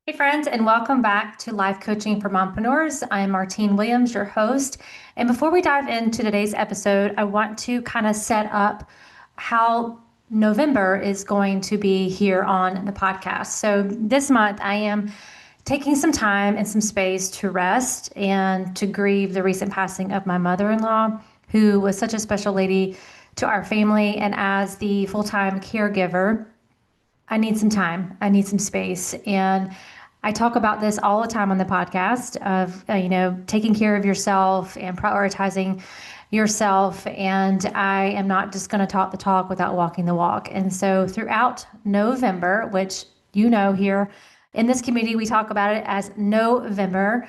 Hey, friends, and welcome back to Life Coaching for Mompreneurs. I'm Martine Williams, your host. And before we dive into today's episode, I want to kind of set up how November is going to be here on the podcast. So this month, I am taking some time and some space to rest and to grieve the recent passing of my mother-in-law, who was such a special lady to our family. And as the full-time caregiver, I need some time. I need some space. And I talk about this all the time on the podcast of, taking care of yourself and prioritizing yourself. And I am not just going to talk the talk without walking the walk. And so throughout November, which here in this community, we talk about it as November,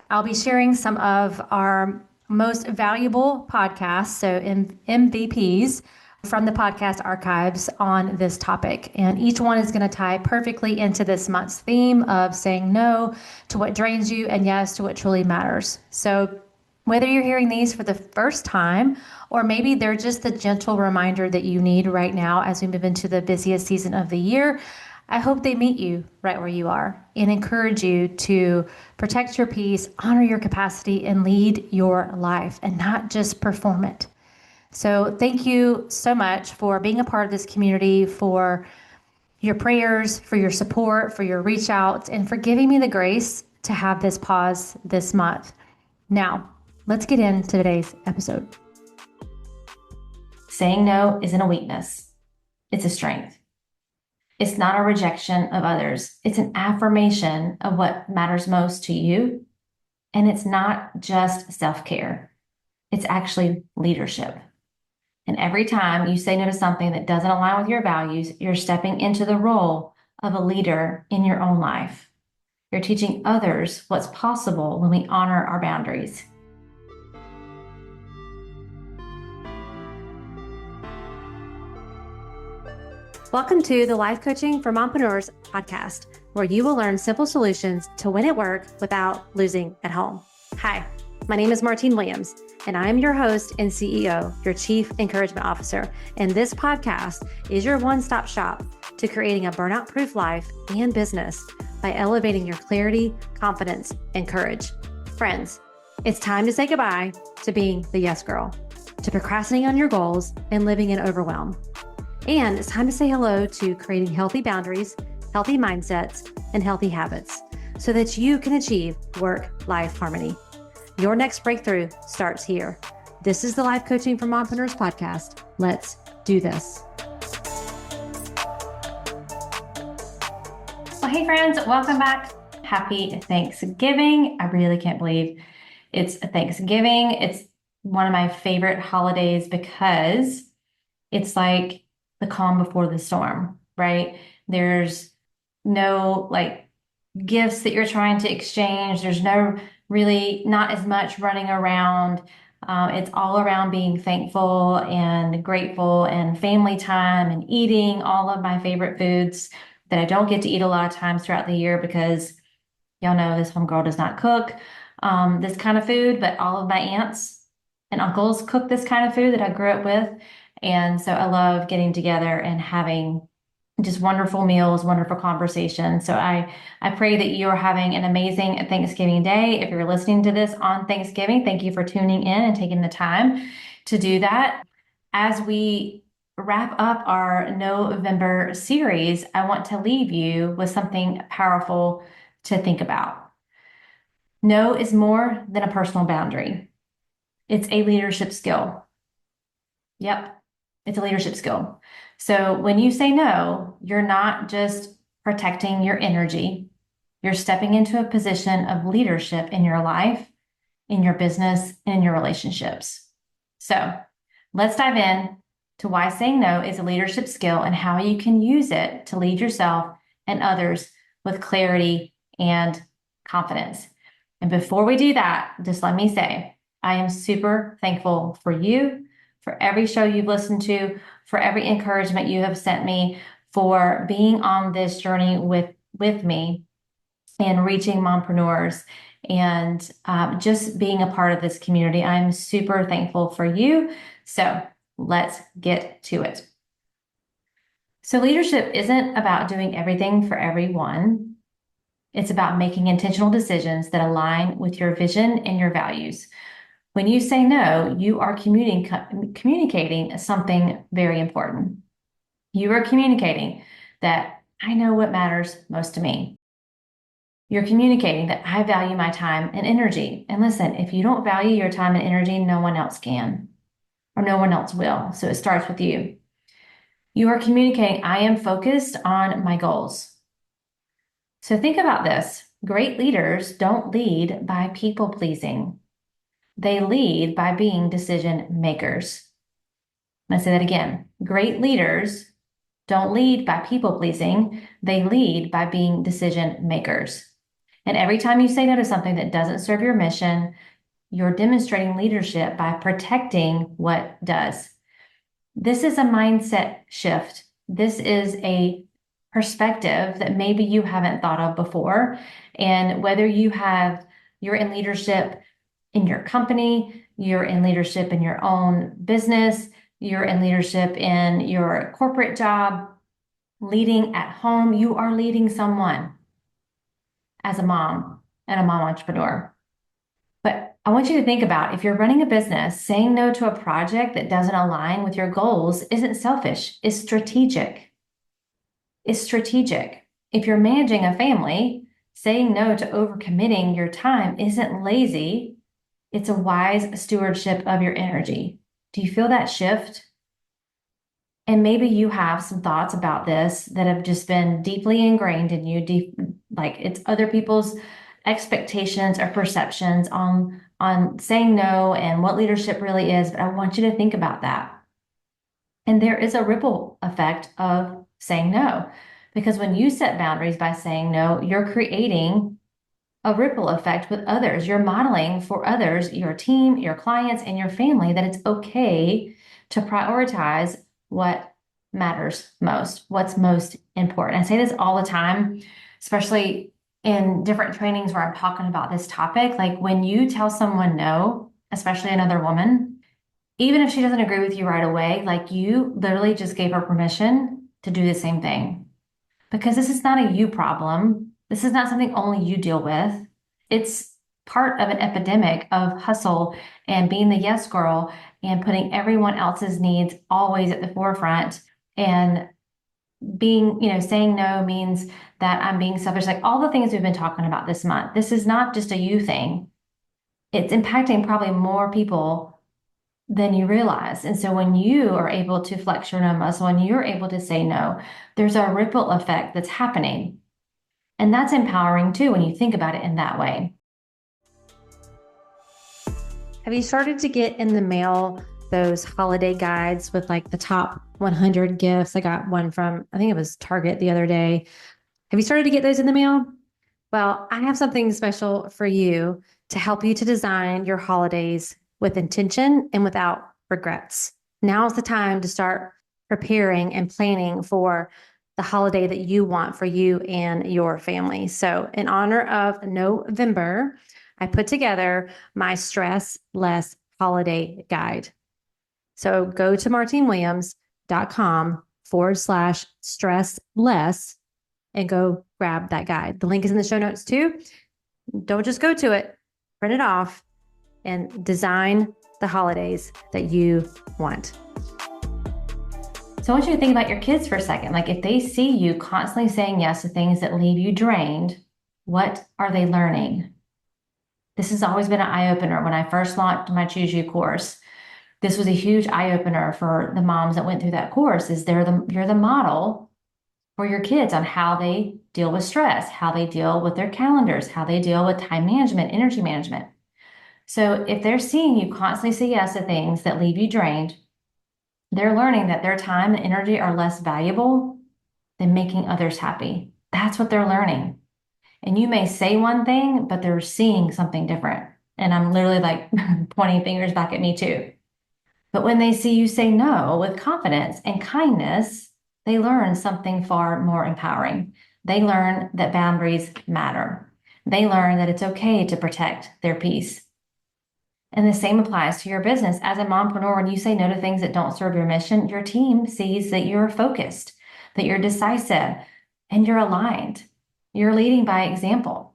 I'll be sharing some of our most valuable podcasts, so MVPs from the podcast archives on this topic. And each one is going to tie perfectly into this month's theme of saying no to what drains you and yes to what truly matters. So whether you're hearing these for the first time, or maybe they're just the gentle reminder that you need right now as we move into the busiest season of the year, I hope they meet you right where you are and encourage you to protect your peace, honor your capacity, and lead your life and not just perform it. So thank you so much for being a part of this community, for your prayers, for your support, for your reach out, and for giving me the grace to have this pause this month. Now, let's get into today's episode. Saying no isn't a weakness. It's a strength. It's not a rejection of others. It's an affirmation of what matters most to you. And it's not just self-care. It's actually leadership. And every time you say no to something that doesn't align with your values, you're stepping into the role of a leader in your own life. You're teaching others what's possible when we honor our boundaries. Welcome to the Life Coaching for Mompreneurs podcast, where you will learn simple solutions to win at work without losing at home. Hi, my name is Martine Williams, and I am your host and CEO, your Chief Encouragement Officer. And this podcast is your one-stop shop to creating a burnout-proof life and business by elevating your clarity, confidence, and courage. Friends, it's time to say goodbye to being the yes girl, to procrastinating on your goals and living in overwhelm. And it's time to say hello to creating healthy boundaries, healthy mindsets, and healthy habits so that you can achieve work-life harmony. Your next breakthrough starts here. This is the Life Coaching for Mompreneurs podcast. Let's do this. Well, hey friends, welcome back. Happy Thanksgiving. I really can't believe it's Thanksgiving. It's one of my favorite holidays because it's like the calm before the storm, right? There's no gifts that you're trying to exchange. There's not as much running around. It's all around being thankful and grateful and family time and eating all of my favorite foods that I don't get to eat a lot of times throughout the year because y'all know this homegirl does not cook this kind of food, but all of my aunts and uncles cook this kind of food that I grew up with. And so I love getting together and having just wonderful meals, wonderful conversations. So I pray that you're having an amazing Thanksgiving day. If you're listening to this on Thanksgiving, thank you for tuning in and taking the time to do that. As we wrap up our November series, I want to leave you with something powerful to think about. No is more than a personal boundary. It's a leadership skill. Yep. It's a leadership skill. So when you say no, you're not just protecting your energy. You're stepping into a position of leadership in your life, in your business, and in your relationships. So let's dive in to why saying no is a leadership skill and how you can use it to lead yourself and others with clarity and confidence. And before we do that, just let me say, I am super thankful for you, for every show you've listened to, for every encouragement you have sent me, for being on this journey with me and reaching mompreneurs and just being a part of this community. I'm super thankful for you. So let's get to it. So leadership isn't about doing everything for everyone. It's about making intentional decisions that align with your vision and your values. When you say no, you are communicating something very important. You are communicating that I know what matters most to me. You're communicating that I value my time and energy. And listen, if you don't value your time and energy, no one else can, or no one else will. So it starts with you. You are communicating, I am focused on my goals. So think about this. Great leaders don't lead by people pleasing. They lead by being decision makers. I'm going to say that again. Great leaders don't lead by people pleasing. They lead by being decision makers. And every time you say no to something that doesn't serve your mission, you're demonstrating leadership by protecting what does. This is a mindset shift. This is a perspective that maybe you haven't thought of before. And whether you're in leadership in your company, you're in leadership in your own business, you're in leadership in your corporate job, leading at home, you are leading someone as a mom and a mom entrepreneur. But I want you to think about if you're running a business, saying no to a project that doesn't align with your goals isn't selfish, it's strategic. It's strategic. If you're managing a family, saying no to overcommitting your time isn't lazy, it's a wise stewardship of your energy. Do you feel that shift? And maybe you have some thoughts about this that have just been deeply ingrained in you, like it's other people's expectations or perceptions on saying no and what leadership really is. But I want you to think about that. And there is a ripple effect of saying no, because when you set boundaries by saying no, you're creating a ripple effect with others. You're modeling for others, your team, your clients, and your family that it's okay to prioritize what matters most, what's most important. I say this all the time, especially in different trainings where I'm talking about this topic. Like when you tell someone no, especially another woman, even if she doesn't agree with you right away, like you literally just gave her permission to do the same thing. Because this is not a you problem. This is not something only you deal with. It's part of an epidemic of hustle and being the yes girl and putting everyone else's needs always at the forefront. And being, saying no means that I'm being selfish. Like all the things we've been talking about this month. This is not just a you thing. It's impacting probably more people than you realize. And so when you are able to flex your no muscle and you're able to say no, there's a ripple effect that's happening. And that's empowering too when you think about it in that way. Have you started to get in the mail those holiday guides with like the top 100 gifts? I got one from, I think it was Target the other day. Have you started to get those in the mail? Well, I have something special for you to help you to design your holidays with intention and without regrets. Now's the time to start preparing and planning for the holiday that you want for you and your family. So in honor of November, I put together my Stress Less Holiday Guide. So go to martinewilliams.com/stress less and go grab that guide. The link is in the show notes too. Don't just go to it, print it off and design the holidays that you want. So I want you to think about your kids for a second. Like if they see you constantly saying yes to things that leave you drained, what are they learning? This has always been an eye-opener. When I first launched my Choose You course, this was a huge eye-opener for the moms that went through that course. You're the model for your kids on how they deal with stress, how they deal with their calendars, how they deal with time management, energy management. So if they're seeing you constantly say yes to things that leave you drained, they're learning that their time and energy are less valuable than making others happy. That's what they're learning. And you may say one thing, but they're seeing something different. And I'm literally like pointing fingers back at me too. But when they see you say no with confidence and kindness, they learn something far more empowering. They learn that boundaries matter. They learn that it's okay to protect their peace. And the same applies to your business. As a mompreneur, when you say no to things that don't serve your mission, your team sees that you're focused, that you're decisive, and you're aligned. You're leading by example.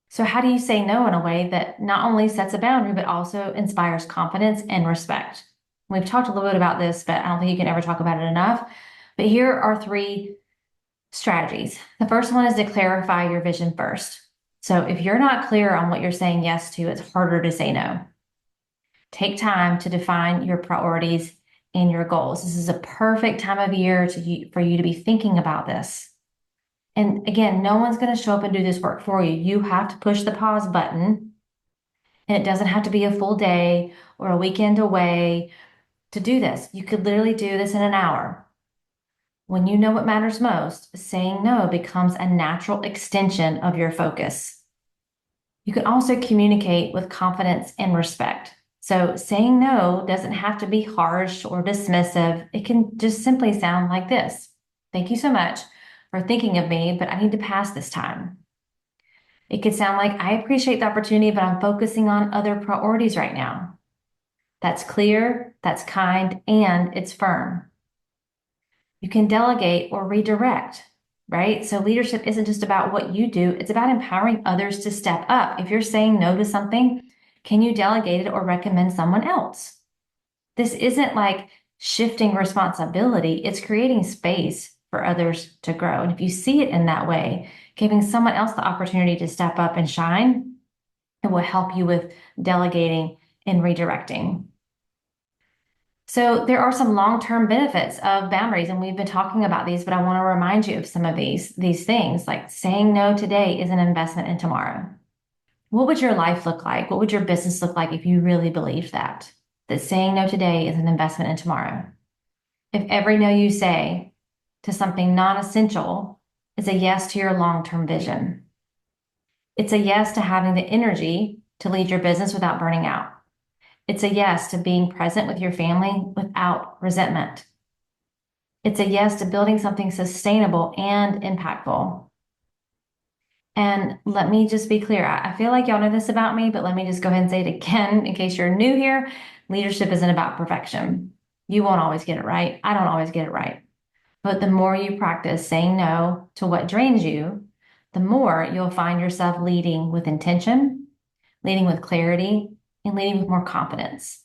So how do you say no in a way that not only sets a boundary, but also inspires confidence and respect? We've talked a little bit about this, but I don't think you can ever talk about it enough. But here are 3 strategies. The first one is to clarify your vision first. So if you're not clear on what you're saying yes to, it's harder to say no. Take time to define your priorities and your goals. This is a perfect time of year for you to be thinking about this. And again, no one's going to show up and do this work for you. You have to push the pause button, and it doesn't have to be a full day or a weekend away to do this. You could literally do this in an hour. When you know what matters most, saying no becomes a natural extension of your focus. You can also communicate with confidence and respect. So saying no doesn't have to be harsh or dismissive. It can just simply sound like this. Thank you so much for thinking of me, but I need to pass this time. It could sound like, I appreciate the opportunity, but I'm focusing on other priorities right now. That's clear, that's kind, and it's firm. You can delegate or redirect, right? So leadership isn't just about what you do, it's about empowering others to step up. If you're saying no to something, can you delegate it or recommend someone else? This isn't like shifting responsibility, it's creating space for others to grow. And if you see it in that way, giving someone else the opportunity to step up and shine, it will help you with delegating and redirecting. So there are some long-term benefits of boundaries, and we've been talking about these, but I want to remind you of some of these things, like saying no today is an investment in tomorrow. What would your life look like? What would your business look like if you really believed that saying no today is an investment in tomorrow? If every no you say to something non-essential is a yes to your long-term vision. It's a yes to having the energy to lead your business without burning out. It's a yes to being present with your family without resentment. It's a yes to building something sustainable and impactful. And let me just be clear. I feel like y'all know this about me, but let me just go ahead and say it again in case you're new here. Leadership isn't about perfection. You won't always get it right. I don't always get it right. But the more you practice saying no to what drains you, the more you'll find yourself leading with intention, leading with clarity, and leading with more confidence.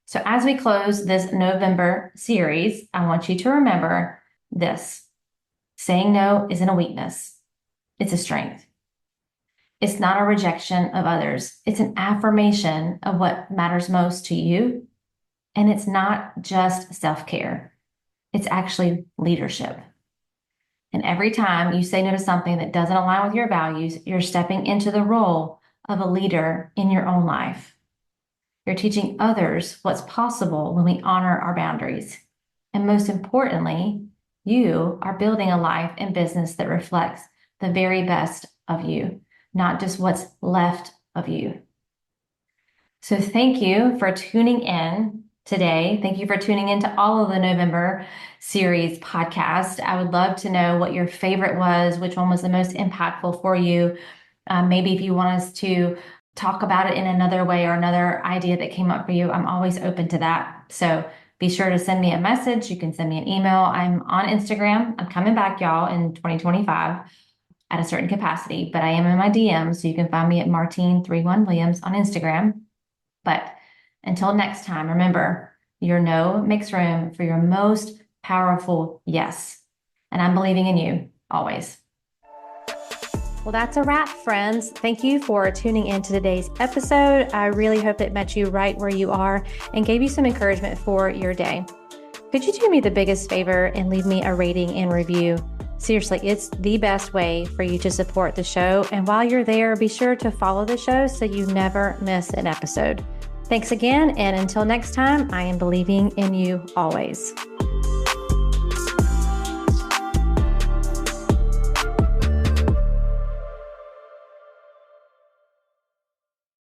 So as we close this November series, I want you to remember this. Saying no isn't a weakness. It's a strength. It's not a rejection of others. It's an affirmation of what matters most to you. And it's not just self-care. It's actually leadership. And every time you say no to something that doesn't align with your values, you're stepping into the role of a leader in your own life. You're teaching others what's possible when we honor our boundaries. And most importantly, you are building a life and business that reflects the very best of you, not just what's left of you. So thank you for tuning in today. Thank you for tuning into all of the November series podcast. I would love to know what your favorite was, which one was the most impactful for you. Maybe if you want us to talk about it in another way or another idea that came up for you, I'm always open to that. So be sure to send me a message. You can send me an email. I'm on Instagram. I'm coming back, y'all, in 2025 at a certain capacity, but I am in my DMs, so you can find me at Martine31Williams on Instagram. But until next time, remember, your no makes room for your most powerful yes. And I'm believing in you always. Well, that's a wrap, friends. Thank you for tuning in to today's episode. I really hope it met you right where you are and gave you some encouragement for your day. Could you do me the biggest favor and leave me a rating and review? Seriously, it's the best way for you to support the show. And while you're there, be sure to follow the show so you never miss an episode. Thanks again. And until next time, I am believing in you always.